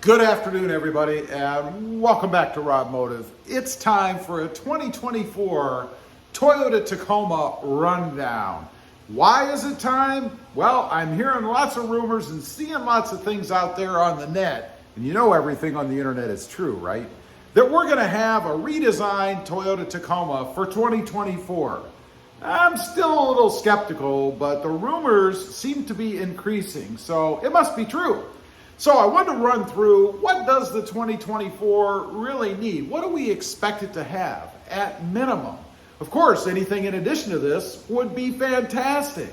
Good afternoon, everybody, and welcome back to Robmotive. It's time for a 2024 Toyota Tacoma rundown. Why is it time? Well, I'm hearing lots of rumors and seeing lots of things out there on the net, and you know everything on the internet is true, right? That we're going to have a redesigned Toyota Tacoma for 2024. I'm still a little skeptical, but the rumors seem to be increasing, so it must be true. So I want to run through, what does the 2024 really need? What do we expect it to have at minimum? Of course, anything in addition to this would be fantastic.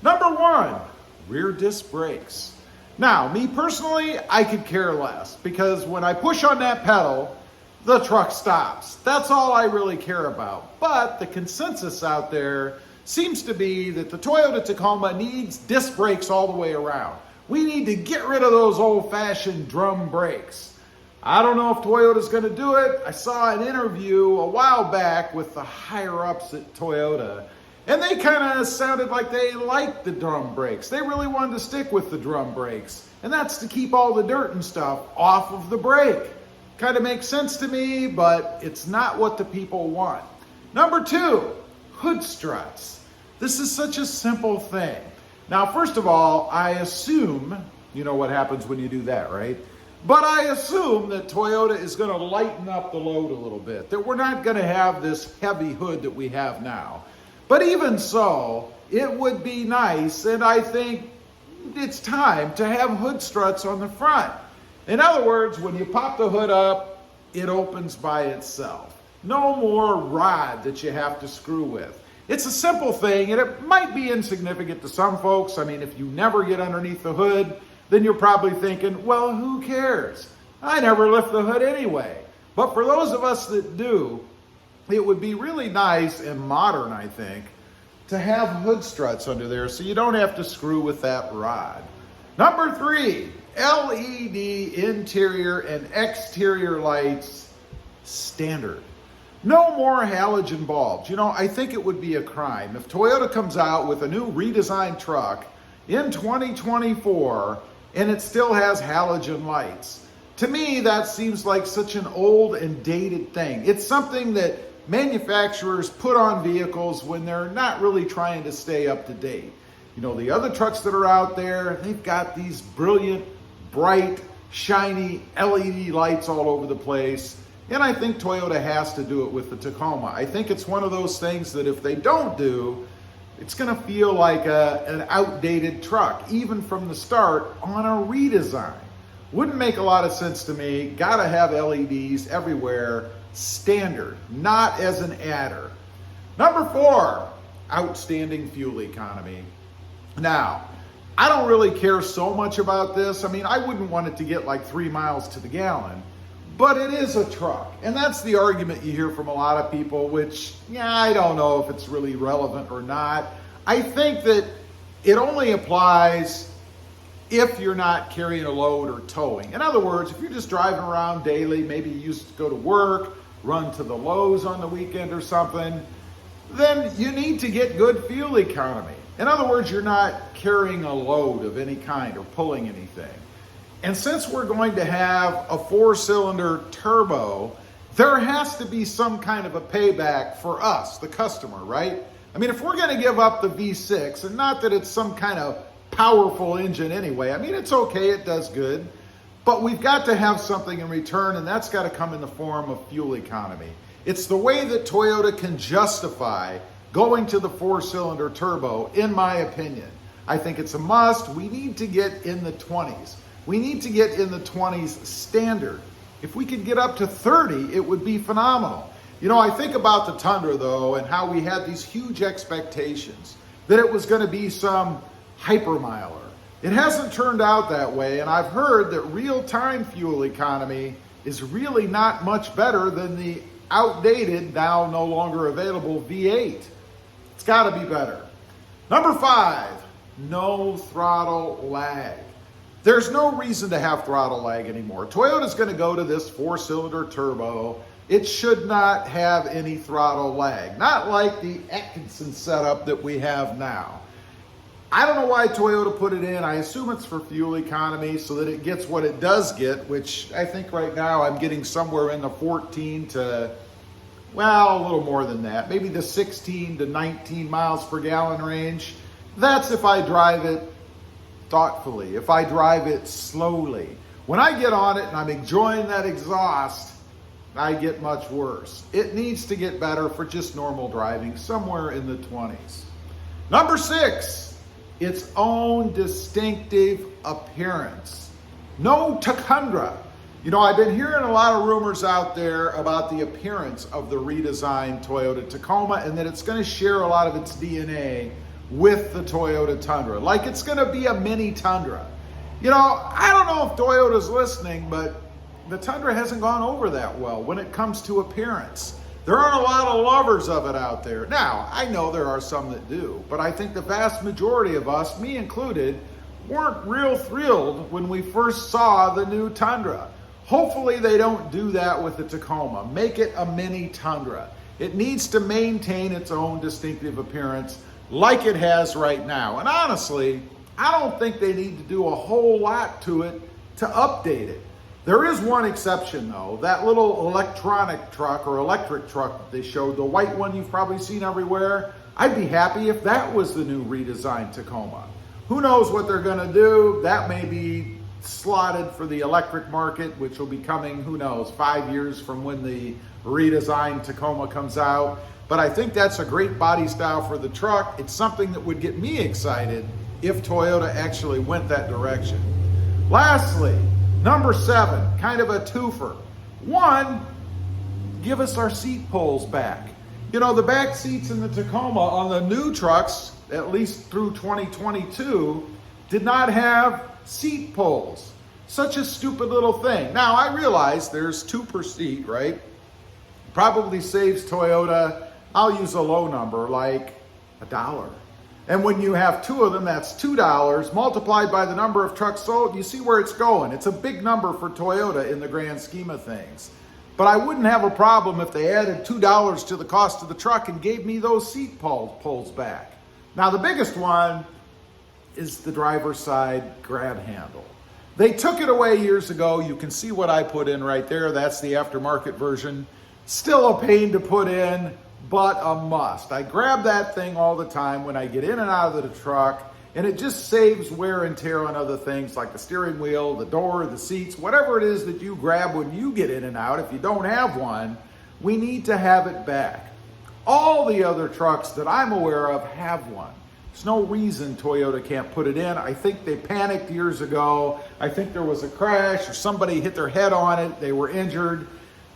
Number one, rear disc brakes. Now, me personally, I could care less because when I push on that pedal, the truck stops. That's all I really care about. But the consensus out there seems to be that the Toyota Tacoma needs disc brakes all the way around. We need to get rid of those old-fashioned drum brakes. I don't know if Toyota's going to do it. I saw an interview a while back with the higher-ups at Toyota, and they kind of sounded like they liked the drum brakes. They really wanted to stick with the drum brakes, and that's to keep all the dirt and stuff off of the brake. Kind of makes sense to me, but it's not what the people want. Number two, hood struts. This is such a simple thing. Now, first of all, I assume, you know what happens when you do that, right? But I assume that Toyota is going to lighten up the load a little bit, that we're not going to have this heavy hood that we have now. But even so, it would be nice, and I think it's time to have hood struts on the front. In other words, when you pop the hood up, it opens by itself. No more rod that you have to screw with. It's a simple thing, and it might be insignificant to some folks. I mean, if you never get underneath the hood, then you're probably thinking, well, who cares? I never lift the hood anyway. But for those of us that do, it would be really nice and modern, I think, to have hood struts under there so you don't have to screw with that rod. Number three, LED interior and exterior lights standard. No more halogen bulbs. You know, I think it would be a crime if Toyota comes out with a new redesigned truck in 2024 and it still has halogen lights. To me, that seems like such an old and dated thing. It's something that manufacturers put on vehicles when they're not really trying to stay up to date. You know, the other trucks that are out there, they've got these brilliant, bright, shiny LED lights all over the place. And I think Toyota has to do it with the Tacoma. I think it's one of those things that if they don't do, it's going to feel like an outdated truck, even from the start on a redesign. Wouldn't make a lot of sense to me. Got to have LEDs everywhere, standard, not as an adder. Number four, outstanding fuel economy. Now, I don't really care so much about this. I mean, I wouldn't want it to get like 3 miles to the gallon. But it is a truck, and that's the argument you hear from a lot of people, which, yeah, I don't know if it's really relevant or not. I think that it only applies if you're not carrying a load or towing. In other words, if you're just driving around daily, maybe you used to go to work, run to the Lowe's on the weekend or something, then you need to get good fuel economy. In other words, you're not carrying a load of any kind or pulling anything. And since we're going to have a 4-cylinder turbo, there has to be some kind of a payback for us, the customer, right? I mean, if we're going to give up the V6, and not that it's some kind of powerful engine anyway, I mean, it's okay, it does good, but we've got to have something in return, and that's got to come in the form of fuel economy. It's the way that Toyota can justify going to the 4-cylinder turbo, in my opinion. I think it's a must. We need to get in the 20s. We need to get in the 20s standard. If we could get up to 30, it would be phenomenal. You know, I think about the Tundra, though, and how we had these huge expectations that it was going to be some hypermiler. It hasn't turned out that way, and I've heard that real-time fuel economy is really not much better than the outdated, now no longer available V8. It's got to be better. Number five, no throttle lag. There's no reason to have throttle lag anymore. Toyota's going to go to this 4-cylinder turbo. It should not have any throttle lag. Not like the Atkinson setup that we have now. I don't know why Toyota put it in. I assume it's for fuel economy so that it gets what it does get, which I think right now I'm getting somewhere in the 14 to, well, a little more than that. Maybe the 16 to 19 miles per gallon range. That's if I drive it thoughtfully, if I drive it slowly. When I get on it and I'm enjoying that exhaust, I get much worse. It needs to get better for just normal driving, somewhere in the 20s. Number 6. Its own distinctive appearance. No Tundra. You know, I've been hearing a lot of rumors out there about the appearance of the redesigned Toyota Tacoma and that it's going to share a lot of its DNA with the Toyota Tundra. Like it's going to be a mini Tundra. You know, I don't know if Toyota's listening, but the Tundra hasn't gone over that well when it comes to appearance. There aren't a lot of lovers of it out there. Now, I know there are some that do, but I think the vast majority of us, me included, weren't real thrilled when we first saw the new Tundra. Hopefully they don't do that with the Tacoma. Make it a mini Tundra. It needs to maintain its own distinctive appearance like it has right now. And honestly, I don't think they need to do a whole lot to it to update it. There is one exception though, that little electronic truck or electric truck that they showed, the white one you've probably seen everywhere. I'd be happy if that was the new redesigned Tacoma. Who knows what they're gonna do? That may be slotted for the electric market, which will be coming, who knows, 5 years from when the redesigned Tacoma comes out. But I think that's a great body style for the truck. It's something that would get me excited if Toyota actually went that direction. Lastly, number 7, kind of a twofer. 1, give us our seat poles back. You know, the back seats in the Tacoma on the new trucks, at least through 2022, did not have seat poles. Such a stupid little thing. Now, I realize there's 2 per seat, right? Probably saves Toyota, I'll use a low number, like $1. And when you have 2 of them, that's $2 multiplied by the number of trucks sold. You see where it's going. It's a big number for Toyota in the grand scheme of things. But I wouldn't have a problem if they added $2 to the cost of the truck and gave me those seat poles back. Now, the biggest one is the driver's side grab handle. They took it away years ago. You can see what I put in right there. That's the aftermarket version. Still a pain to put in, but a must. I grab that thing all the time when I get in and out of the truck, and it just saves wear and tear on other things like the steering wheel, the door, the seats, whatever it is that you grab when you get in and out. If you don't have one, we need to have it back. All the other trucks that I'm aware of have one. There's no reason Toyota can't put it in. I think they panicked years ago. I think there was a crash or somebody hit their head on it. They were injured.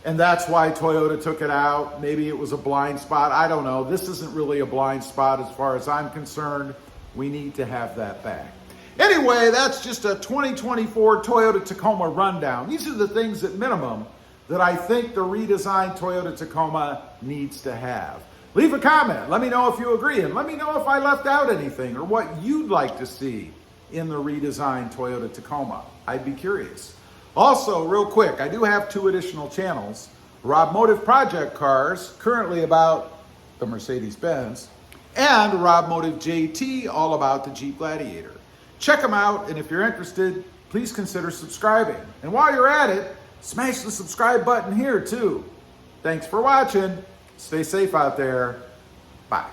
And that's why Toyota took it out. Maybe it was a blind spot. I don't know. This isn't really a blind spot as far as I'm concerned. We need to have that back. Anyway, that's just a 2024 Toyota Tacoma rundown. These are the things at minimum that I think the redesigned Toyota Tacoma needs to have. Leave a comment. Let me know if you agree, and let me know if I left out anything or what you'd like to see in the redesigned Toyota Tacoma. I'd be curious. Also, real quick, I do have 2 additional channels. Robmotive Project Cars, currently about the Mercedes-Benz, and Robmotive JT, all about the Jeep Gladiator. Check them out, and if you're interested, please consider subscribing. And while you're at it, smash the subscribe button here too. Thanks for watching. Stay safe out there. Bye.